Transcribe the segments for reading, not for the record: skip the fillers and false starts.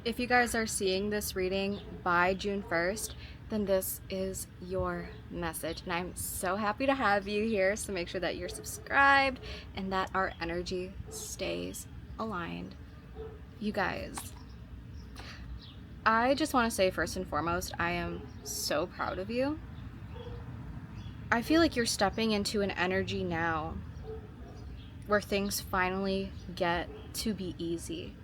If you guys are seeing this reading by June 1st, then this is your message. And I'm so happy to have you here. So make sure that you're subscribed and that our energy stays aligned. You guys, I just want to say first and foremost, I am so proud of you. I feel like you're stepping into an energy now where things finally get to be easy.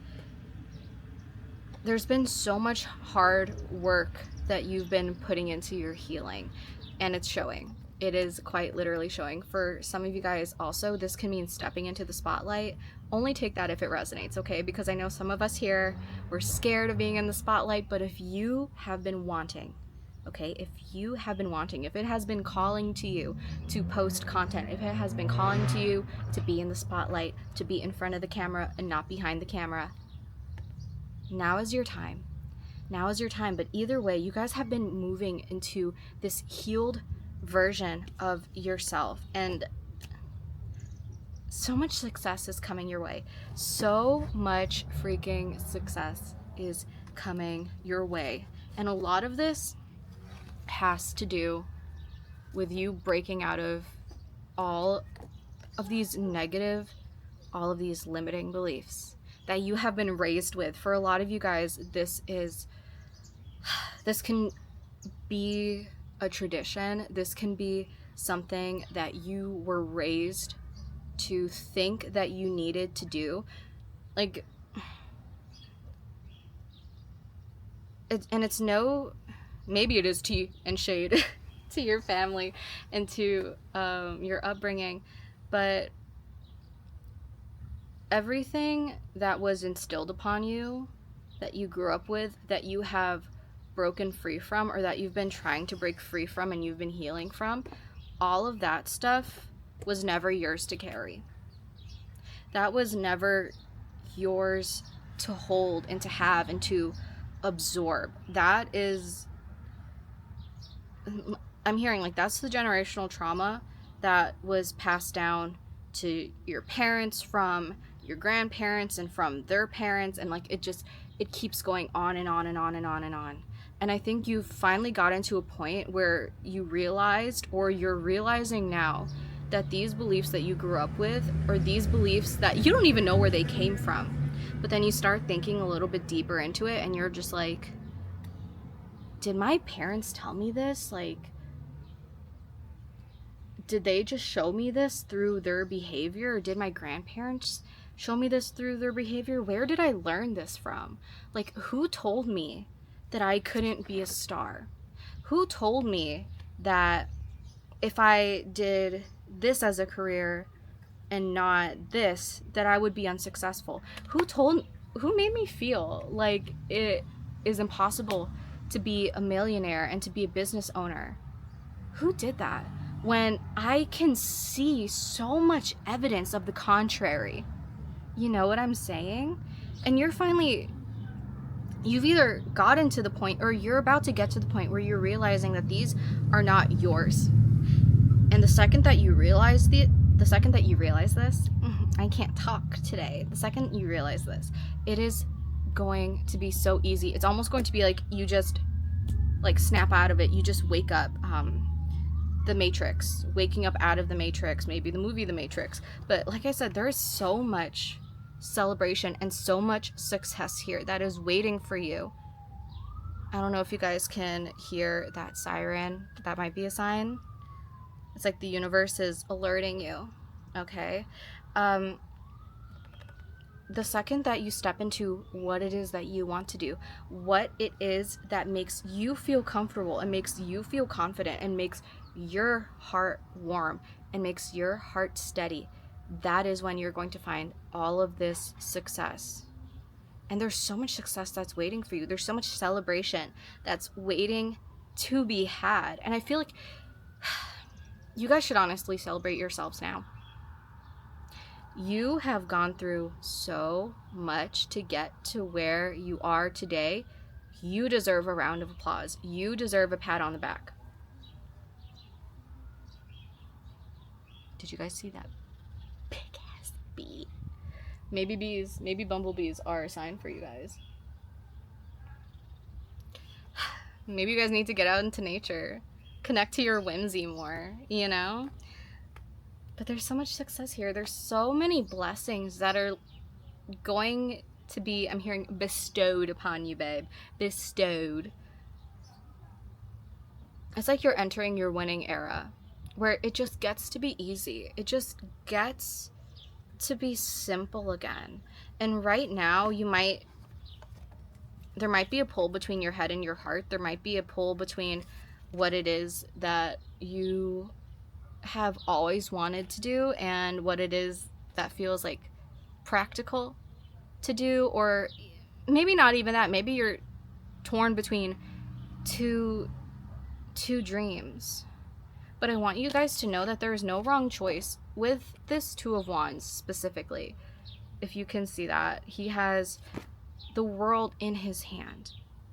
There's been so much hard work that you've been putting into your healing, and it's showing. It is quite literally showing. For some of you guys also, this can mean stepping into the spotlight. Only take that if it resonates, okay? Because I know some of us here, we're scared of being in the spotlight, but if you have been wanting, okay, if you have been wanting, if it has been calling to you to post content, if it has been calling to you to be in the spotlight, to be in front of the camera and not behind the camera, now is your time. Now is your time. But either way, you guys have been moving into this healed version of yourself, and so much success is coming your way. So much freaking success is coming your way. And a lot of this has to do with you breaking out of all of these negative, all of these limiting beliefs that you have been raised with. For a lot of you guys, this can be a tradition. This can be something that you were raised to think that you needed to do. Like, it's no, maybe it is to you and shade to your family and to your upbringing, but everything that was instilled upon you, that you grew up with, that you have broken free from, or that you've been trying to break free from and you've been healing from, all of that stuff was never yours to carry. That was never yours to hold and to have and to absorb. That is, I'm hearing like that's the generational trauma that was passed down to your parents from your grandparents and from their parents, and like it keeps going on and on and on and on and on. And I think you finally got into a point where you realized, or you're realizing now, that these beliefs that you grew up with, or these beliefs that you don't even know where they came from, but then you start thinking a little bit deeper into it and you're just like, did my parents tell me this? Like, did they just show me this through their behavior, or did my grandparents show me this through their behavior? Where did I learn this from? Like, who told me that I couldn't be a star? Who told me that if I did this as a career and not this, that I would be unsuccessful? Who made me feel like it is impossible to be a millionaire and to be a business owner? Who did that? When I can see so much evidence of the contrary. You know what I'm saying? And you've either gotten to the point, or you're about to get to the point where you're realizing that these are not yours. And the second that you realize this, I can't talk today. The second you realize this, it is going to be so easy. It's almost going to be like you just like snap out of it. You just wake up. The Matrix, waking up out of the Matrix, maybe the movie The Matrix. But like I said, there is so much celebration and so much success here that is waiting for you. I don't know if you guys can hear that siren. That might be a sign. It's like the universe is alerting you, okay? The second that you step into what it is that you want to do, what it is that makes you feel comfortable and makes you feel confident and makes your heart warm and makes your heart steady, that is when you're going to find all of this success. And there's so much success that's waiting for you. There's so much celebration that's waiting to be had. And I feel like you guys should honestly celebrate yourselves now. You have gone through so much to get to where you are today. You deserve a round of applause. You deserve a pat on the back. Did you guys see that big ass bee? Maybe bumblebees are a sign for you guys. Maybe you guys need to get out into nature, connect to your whimsy more, you know? But there's so much success here. There's so many blessings that are going to be, I'm hearing, bestowed upon you, babe. Bestowed. It's like you're entering your winning era, where it just gets to be easy. It just gets to be simple again. And right now, there might be a pull between your head and your heart. There might be a pull between what it is that you have always wanted to do and what it is that feels like practical to do, or maybe not even that. Maybe you're torn between two dreams. But I want you guys to know that there is no wrong choice with this Two of Wands specifically. If you can see that, he has the world in his hand.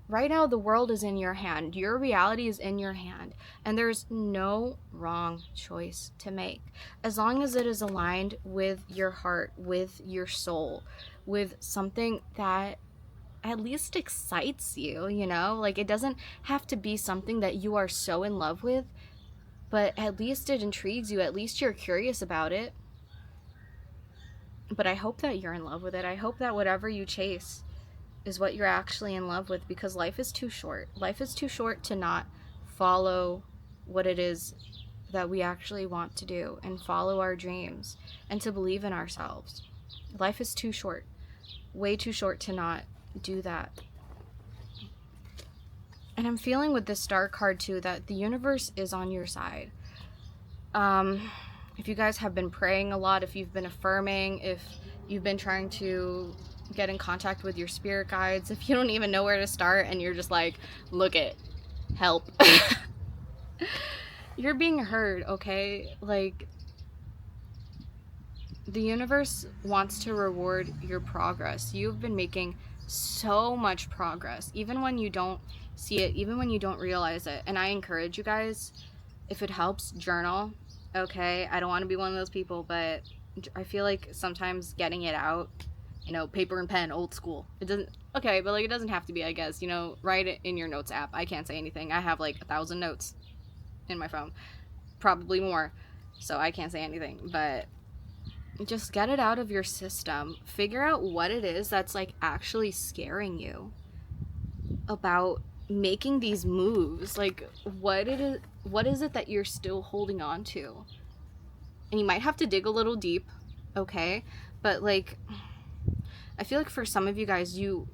Right now, the world is in your hand. Your reality is in your hand. And there's no wrong choice to make. As long as it is aligned with your heart, with your soul, with something that at least excites you, you know? Like, it doesn't have to be something that you are so in love with, but at least it intrigues you. At least you're curious about it. But I hope that you're in love with it. I hope that whatever you chase is what you're actually in love with, because life is too short. Life is too short to not follow what it is that we actually want to do and follow our dreams and to believe in ourselves. Life is too short, way too short to not do that. And I'm feeling with this Star card too that the universe is on your side. If you guys have been praying a lot, if you've been affirming, if you've been trying to get in contact with your spirit guides, if you don't even know where to start and you're just like, look it, help. You're being heard, okay? Like, the universe wants to reward your progress. You've been making so much progress, even when you don't see it, even when you don't realize it. And I encourage you guys, if it helps, journal, okay? I don't want to be one of those people, but I feel like sometimes getting it out, you know, paper and pen, old school. It doesn't, okay, but like, it doesn't have to be, I guess, you know, write it in your notes app. I can't say anything. I have like 1,000 notes in my phone, probably more, so I can't say anything, but just get it out of your system. Figure out what it is that's like actually scaring you about making these moves. Like, what is it that you're still holding on to? And you might have to dig a little deep, okay? But like, I feel like for some of you guys, you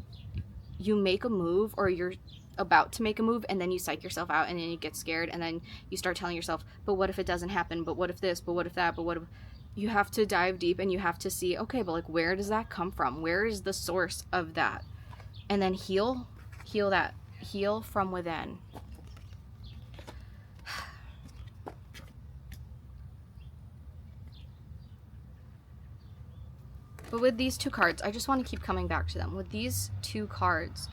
make a move, or you're about to make a move, and then you psych yourself out, and then you get scared, and then you start telling yourself, but what if it doesn't happen? But what if this? But what if that? But what if... You have to dive deep, and you have to see, okay, but like, where does that come from? Where is the source of that? And then heal that. Heal from within. But with these two cards, I just want to keep coming back to them. With these two cards,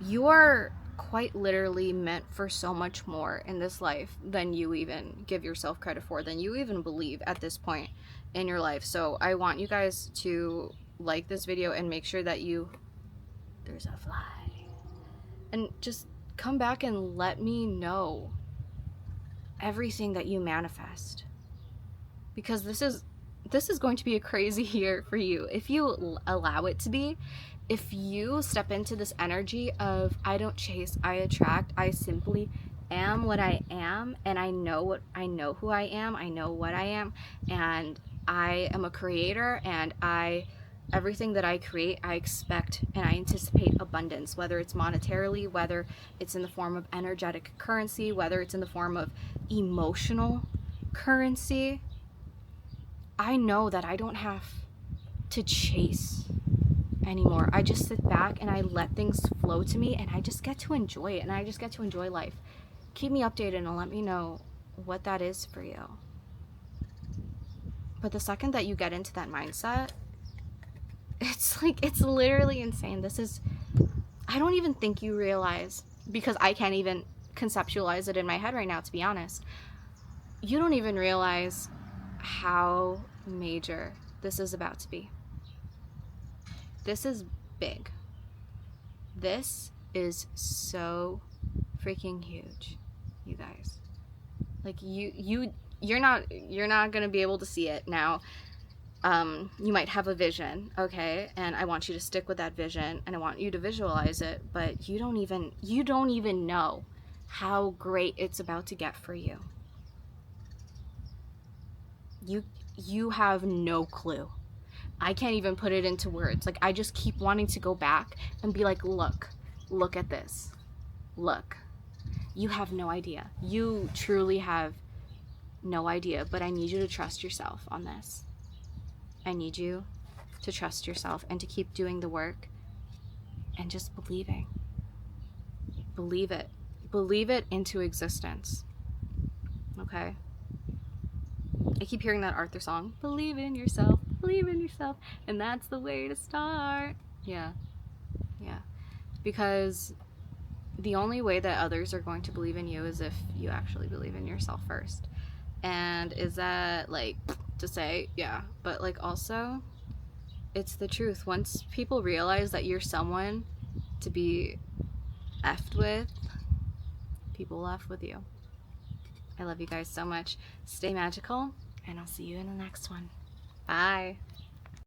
you are quite literally meant for so much more in this life than you even give yourself credit for, than you even believe at this point in your life. So I want you guys to like this video and make sure that there's a fly, and just come back and let me know everything that you manifest, because this is going to be a crazy year for you if you allow it to be. If you step into this energy of, I don't chase, I attract, I simply am what I am, and I know who I am, I know what I am, and I am a creator, and everything that I create, I expect and I anticipate abundance, whether it's monetarily, whether it's in the form of energetic currency, whether it's in the form of emotional currency. I know that I don't have to chase anymore. I just sit back and I let things flow to me, and I just get to enjoy it, and I just get to enjoy life. Keep me updated and let me know what that is for you. But the second that you get into that mindset, it's literally insane. I don't even think you realize, because I can't even conceptualize it in my head right now, to be honest. You don't even realize how major this is about to be. This is big. This is so freaking huge, you guys. Like you're not gonna be able to see it now. You might have a vision, okay, and I want you to stick with that vision, and I want you to visualize it, but you don't even know how great it's about to get for you. You have no clue. I can't even put it into words. Like, I just keep wanting to go back and be like, look at this. Look. You have no idea. You truly have no idea, but I need you to trust yourself on this. I need you to trust yourself and to keep doing the work and just believing. Believe it. Believe it into existence. Okay? I keep hearing that Arthur song. Believe in yourself. Believe in yourself. And that's the way to start. Yeah. Yeah. Because the only way that others are going to believe in you is if you actually believe in yourself first. And is that like to say, yeah, but like also it's the truth. Once people realize that you're someone to be effed with, people will F with you. I love you guys so much. Stay magical, and I'll see you in the next one. Bye.